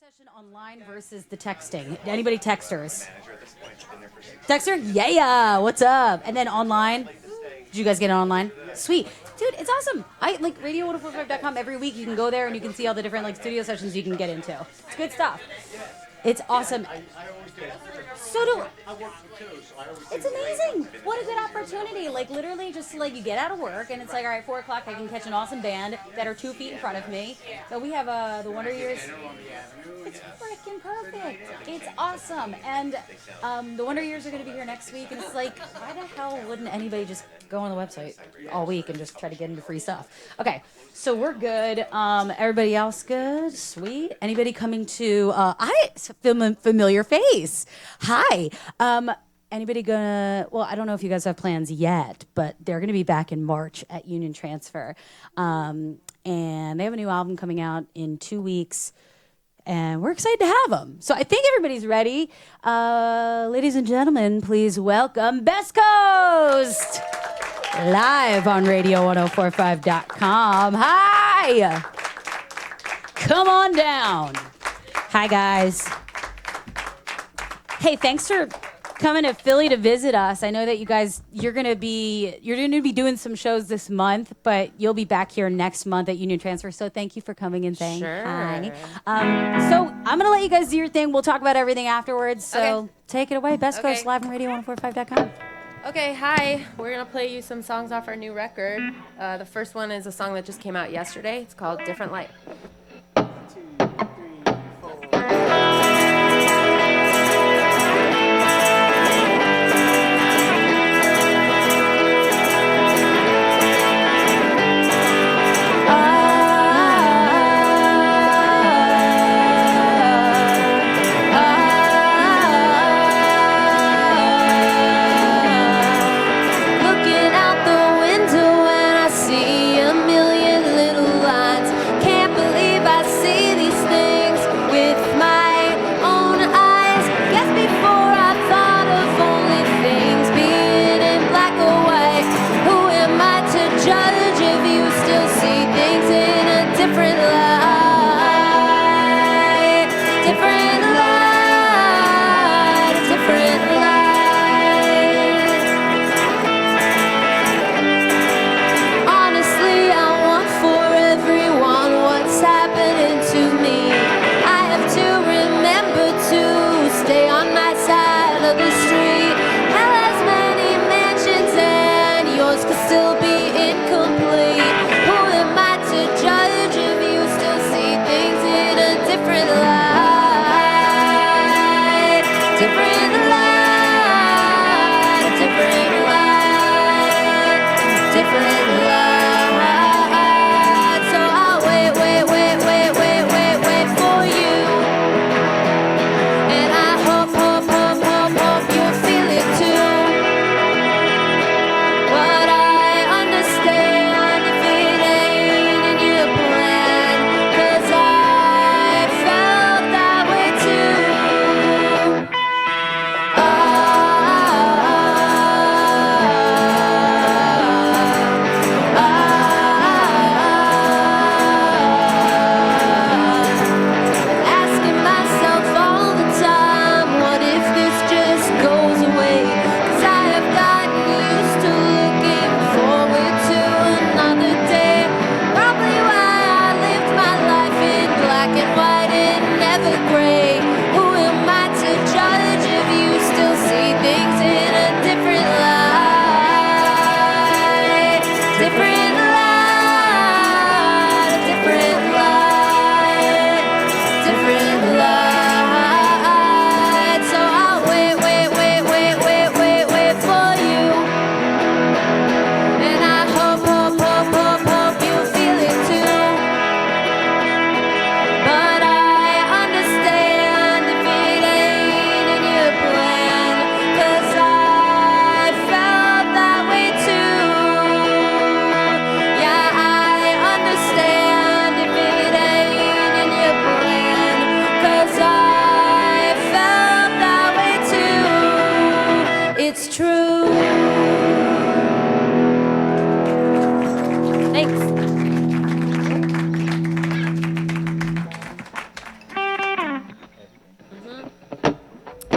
session online versus the texting. Anybody texters? Texter? Yeah. What's up? And then online? Did you guys get it online? Sweet. Dude, it's awesome. I like radio1045.com every week. You can go there and you can see all the different like studio sessions you can get into. It's good stuff. It's awesome. So do it's amazing. What a good opportunity. Like literally just like you get out of work and it's like, all right, 4 o'clock, I can catch an awesome band that are 2 feet in front of me. So we have the Wonder Years. It's freaking perfect. It's awesome. And the Wonder Years are going to be here next week. And it's like, why the hell wouldn't anybody just go on the website all week and just try to get into free stuff? Okay, so we're good. Everybody else good? Sweet. Anybody coming to, familiar face. Hi. Anybody gonna, well, I don't know if you guys have plans yet, but they're going to be back in March at Union Transfer. And they have a new album coming out in 2 weeks. And we're excited to have them. So I think everybody's ready. Ladies and gentlemen, please welcome Best Coast. Live on radio1045.com. Hi. Come on down. Hi, guys. Hey, thanks for coming to Philly to visit us. I know that you guys, you're gonna be doing some shows this month, but you'll be back here next month at Union Transfer. So thank you for coming and saying hi. So I'm gonna let you guys do your thing. We'll talk about everything afterwards. So take it away. Best Coast live on radio1045.com. Okay, hi. We're gonna play you some songs off our new record. The first one is a song that just came out yesterday. It's called Different Light. Can't believe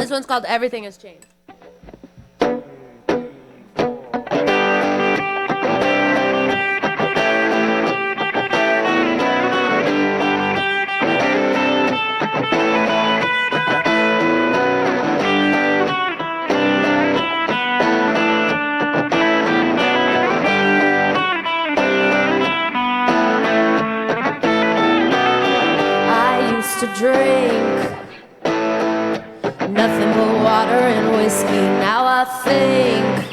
This one's called Everything Has Changed. To drink nothing but water and whiskey. Now I think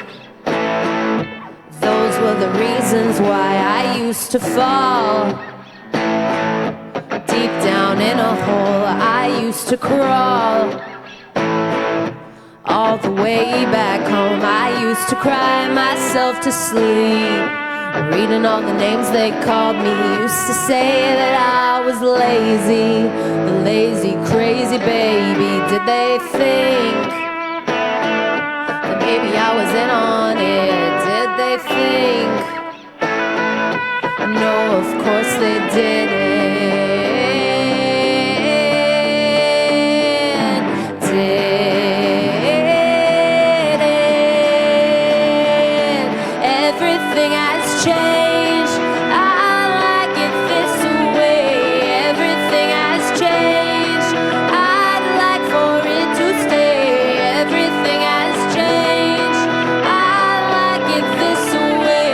those were the reasons why I used to fall deep down in a hole. I used to crawl all the way back home. I used to cry myself to sleep, reading all the names they called me. Used to say that I was lazy, the lazy, crazy baby. Did they think that maybe I was in on it? Did they think? No, of course they didn't. Everything has changed. I like it this way. Everything has changed. I'd like for it to stay. Everything has changed. I like it this way.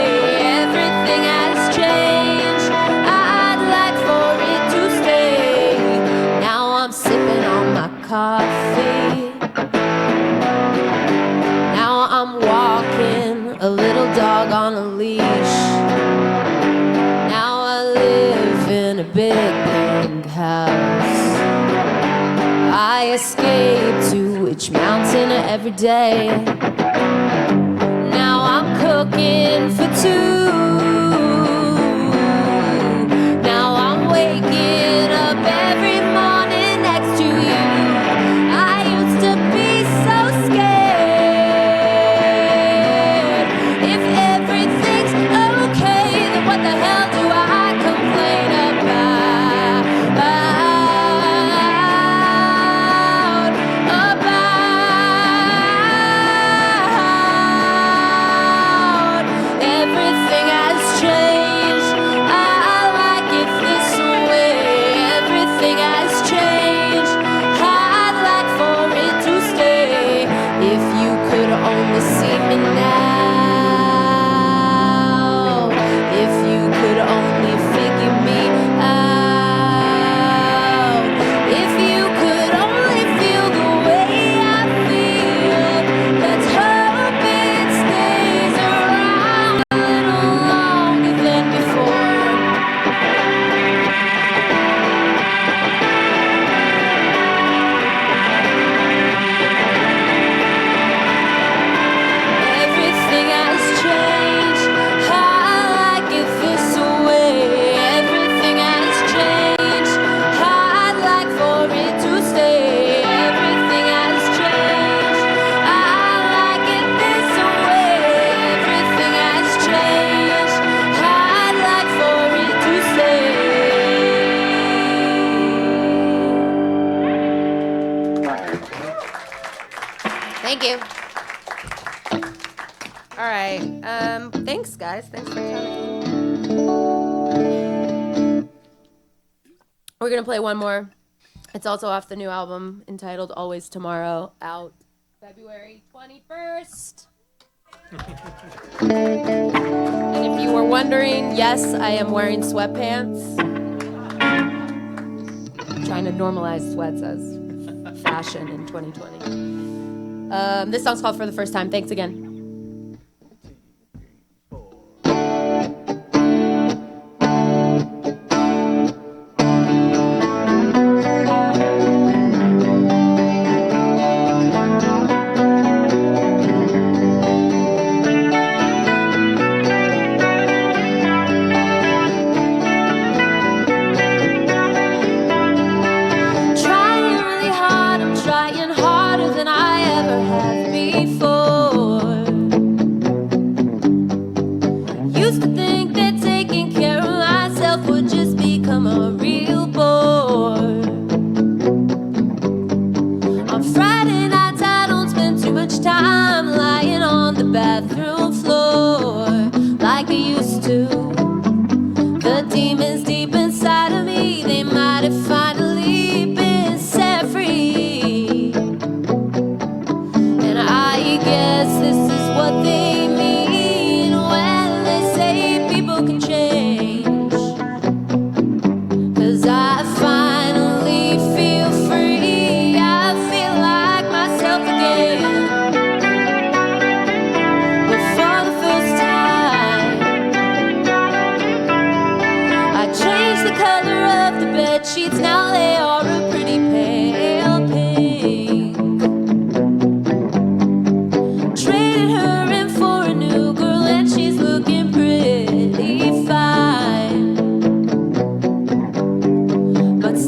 Everything has changed. I'd like for it to stay. Now I'm sipping on my coffee. Now I'm walking a little dog on a leash. Now I live in a big pink house. I escape to each mountain every day. Now I'm cooking for two. Now I'm waking up every morning next to you. I used to be so scared. If everything's okay, then what the hell do I complain about? Everything has changed. I like it this way. Everything has changed. I'd like for it to stay. If you could only see me now, if you could only figure me out, if you could only feel the way I feel, let's hope it stays around a little longer than before. Everything has changed. I like it this way. Everything has changed. I'd like for it to stay. Everything has changed. I like it this way. Everything has changed. I'd like for it to stay. Thank you. All right. Thanks, guys. Thanks for coming. We're gonna play one more. It's also off the new album entitled "Always Tomorrow," out February 21st. And if you were wondering, yes, I am wearing sweatpants. I'm trying to normalize sweats as fashion in 2020. This song's called "For the First Time." Thanks again. Trying really hard, I'm trying harder than I ever have before.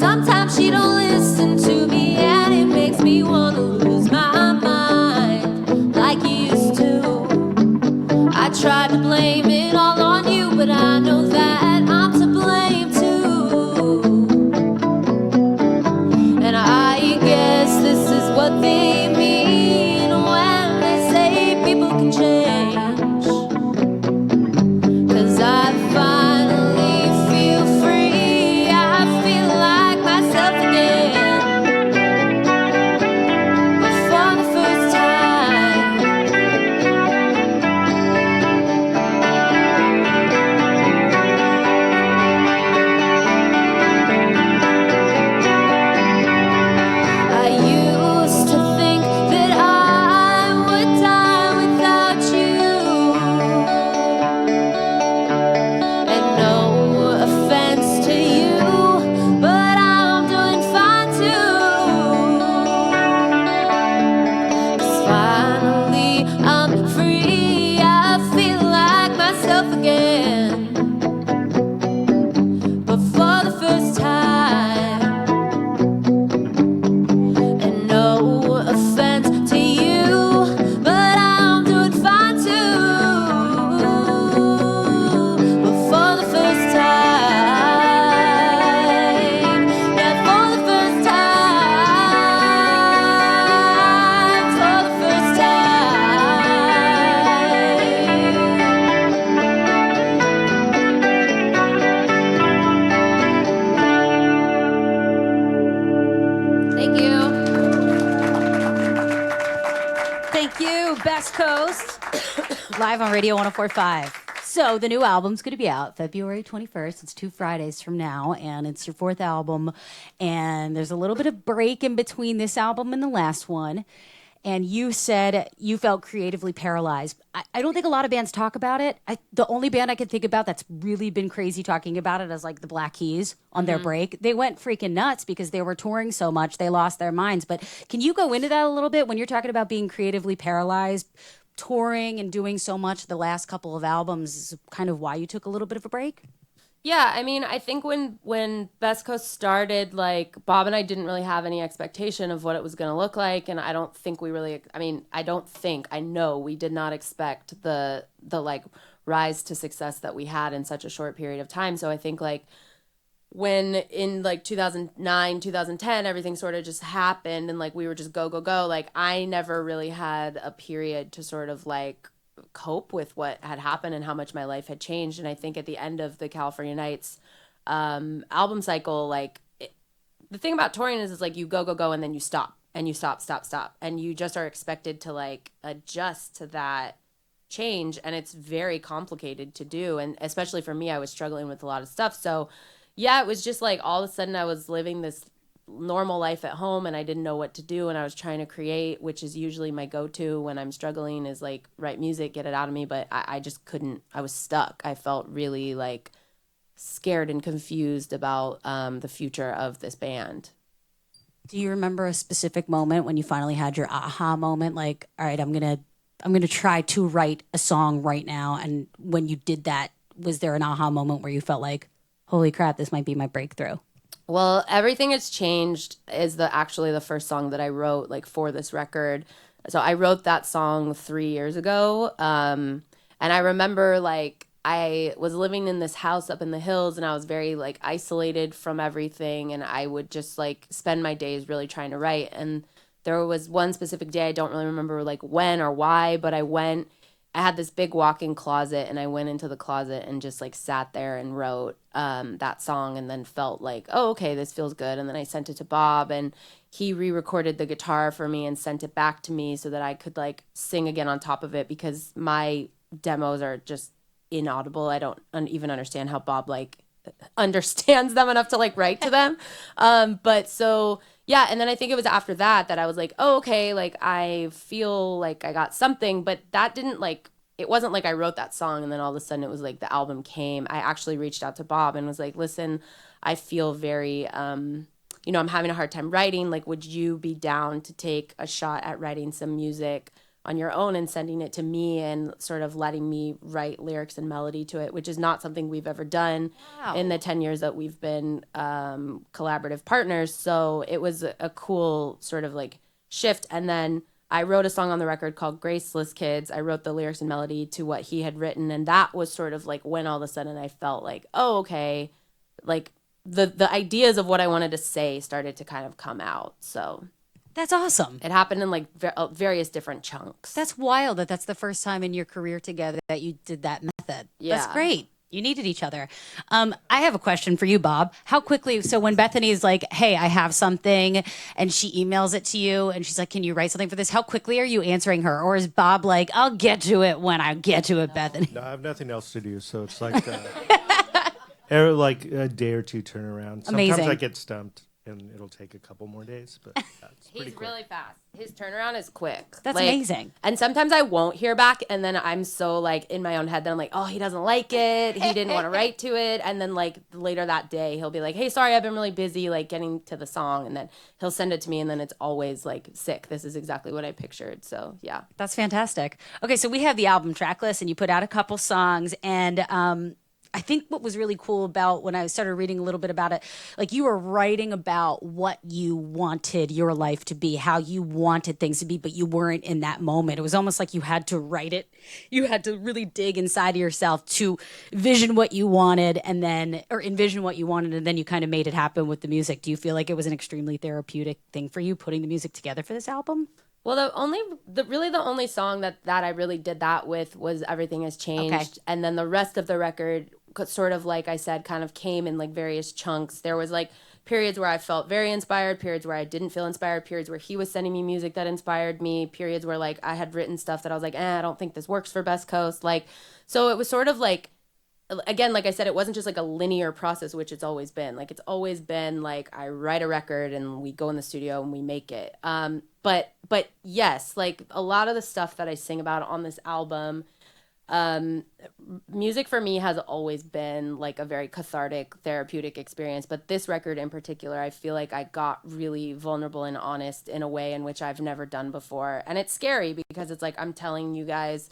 Sometimes she don't listen to me, and it makes me wanna lose my mind like you used to. I tried to blame it all on you, but I know that I'm to blame too. And I guess this is what they mean when they say people can change. 'Cause I finally feel free. I feel like myself again. But for the first time. I used to think that I would die without you. And no offense to you, but I'm doing fine too. 'Cause finally I'm free. I feel like myself again. But for the first time. And no offense to you, but I'm doing fine too. But for the first time, yeah, for the first time, for the first time. Thank you. Thank you, Best Coast. Live on Radio 104.5. So the new album's going to be out February 21st. It's 2 Fridays from now, and it's your 4th album. And there's a little bit of break in between this album and the last one. And you said you felt creatively paralyzed. I don't think a lot of bands talk about it. The only band I could think about that's really been crazy talking about it is like the Black Keys on their break. They went freaking nuts because they were touring so much, they lost their minds. But can you go into that a little bit when you're talking about being creatively paralyzed? Touring and doing so much the last couple of albums is kind of why you took a little bit of a break? Yeah, I mean, I think when Best Coast started, like, Bob and I didn't really have any expectation of what it was going to look like, and I don't think we really, I know we did not expect the like, rise to success that we had in such a short period of time. So I think, like, when in, like, 2009, 2010, everything sort of just happened, and, like, we were just go, go, go, like, I never really had a period to sort of, like, cope with what had happened and how much my life had changed. And I think at the end of the California Nights album cycle, like, the thing about touring is like you go, go, go, and then you stop, and you stop, and you just are expected to, like, adjust to that change, and it's very complicated to do. And especially for me, I was struggling with a lot of stuff. So yeah, it was just like all of a sudden I was living this normal life at home, and I didn't know what to do, and I was trying to create, which is usually my go-to when I'm struggling, is like write music, get it out of me. But I just couldn't. I was stuck. I felt really, like, scared and confused about the future of this band. Do you remember a specific moment when you finally had your aha moment, like, all right, I'm gonna try to write a song right now? And when you did that, was there an aha moment where you felt like, holy crap, this might be my breakthrough? Well, Everything Has Changed is actually the first song that I wrote, like, for this record. So I wrote that song 3 years ago. And I remember, like, I was living in this house up in the hills, and I was very, like, isolated from everything. And I would just, like, spend my days really trying to write. And there was one specific day, I don't really remember, like, when or why, but I had this big walk-in closet, and I went into the closet and just, like, sat there and wrote that song, and then felt like, oh, okay, this feels good. And then I sent it to Bob, and he re-recorded the guitar for me and sent it back to me so that I could, like, sing again on top of it, because my demos are just inaudible. I don't even understand how Bob, like, understands them enough to, like, write to them. But so... yeah, and then I think it was after that I was like, oh, okay, like, I feel like I got something, but that didn't, like, it wasn't like I wrote that song and then all of a sudden it was like the album came. I actually reached out to Bob and was like, listen, I feel very, I'm having a hard time writing. Like, would you be down to take a shot at writing some music on your own and sending it to me and sort of letting me write lyrics and melody to it, which is not something we've ever done in the 10 years that we've been collaborative partners. So it was a cool sort of like shift. And then I wrote a song on the record called Graceless Kids. I wrote the lyrics and melody to what he had written. And that was sort of like when all of a sudden I felt like, oh, okay, like the ideas of what I wanted to say started to kind of come out. So That's awesome. it happened in like various different chunks. That's wild that that's the first time in your career together that you did that method. Yeah. That's great. You needed each other. I have a question for you, Bob. How quickly, so when Bethany's like, hey, I have something, and she emails it to you, and she's like, can you write something for this? How quickly are you answering her? Or is Bob like, I'll get to it when I get to it, Bethany? No, I have nothing else to do, so it's like like a day or two turnaround. Sometimes Amazing. I get stumped, and it'll take a couple more days, but it's pretty He's quick. really fast. His turnaround is quick. That's amazing. And sometimes I won't hear back, and then I'm so like in my own head that I'm like, oh, he doesn't like it. He didn't want to write to it. And then like later that day, he'll be like, hey, sorry, I've been really busy like getting to the song, and then he'll send it to me, and then it's always like sick. This is exactly what I pictured. So yeah. That's fantastic. Okay, so we have the album track list, and you put out a couple songs, and I think what was really cool about when I started reading a little bit about it, like you were writing about what you wanted your life to be, how you wanted things to be, but you weren't in that moment. It was almost like you had to write it. You had to really dig inside of yourself to vision what you wanted and then, or envision what you wanted, and then you kind of made it happen with the music. Do you feel like it was an extremely therapeutic thing for you putting the music together for this album? Well, the only song that I really did that with was Everything Has Changed. Okay. And then the rest of the record sort of, like I said, kind of came in like various chunks. There was like periods where I felt very inspired, periods where I didn't feel inspired, periods where he was sending me music that inspired me, periods where like I had written stuff that I was like, I don't think this works for Best Coast. Like, so it was sort of like, again, like I said, it wasn't just like a linear process, which it's always been. Like, it's always been like I write a record and we go in the studio and we make it. But yes, like a lot of the stuff that I sing about on this album, music for me has always been like a very cathartic, therapeutic experience. But this record in particular, I feel like I got really vulnerable and honest in a way in which I've never done before. And it's scary because it's like I'm telling you guys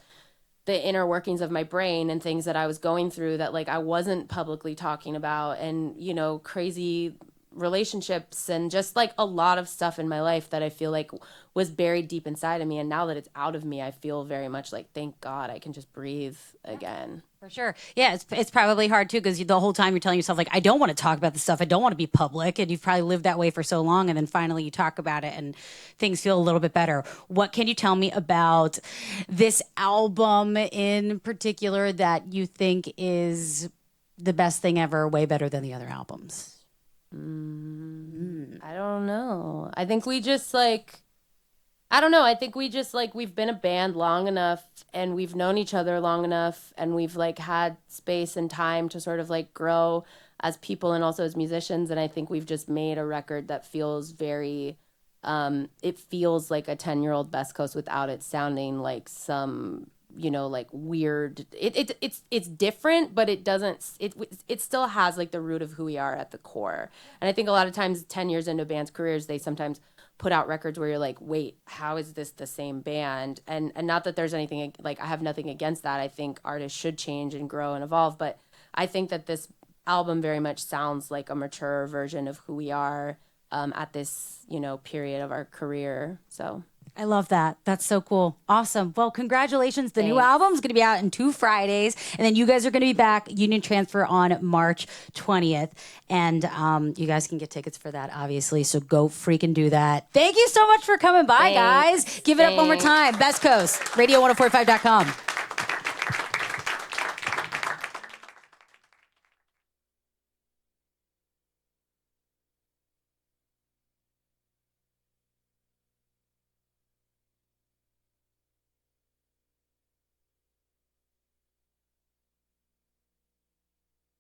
the inner workings of my brain and things that I was going through that like I wasn't publicly talking about, and, you know, crazy relationships and just like a lot of stuff in my life that I feel like was buried deep inside of me. And now that it's out of me, I feel very much like, thank God I can just breathe again. For sure. Yeah, it's probably hard too because the whole time you're telling yourself like, I don't want to talk about this stuff. I don't want to be public. And you've probably lived that way for so long. And then finally you talk about it and things feel a little bit better. What can you tell me about this album in particular that you think is the best thing ever, way better than the other albums? I don't know. I think we just like, I don't know. I think we just like, we've been a band long enough and we've known each other long enough and we've like had space and time to sort of like grow as people and also as musicians. And I think we've just made a record that feels very, it feels like a 10-year-old Best Coast without it sounding like some, you know, like weird. It's different, but it doesn't. It still has like the root of who we are at the core. And I think a lot of times, 10 years into bands' careers, they sometimes put out records where you're like, wait, how is this the same band? And not that there's anything like, I have nothing against that. I think artists should change and grow and evolve, but I think that this album very much sounds like a mature version of who we are at this, you know, period of our career. So. I love that. That's so cool. Awesome. Well, congratulations. The new Thanks. album is going to be out in 2 Fridays. And then you guys are going to be back Union Transfer on March 20th. And you guys can get tickets for that, obviously. So go freaking do that. Thank you so much for coming by, Thanks. guys. Give it up one more time. Best Coast, radio1045.com.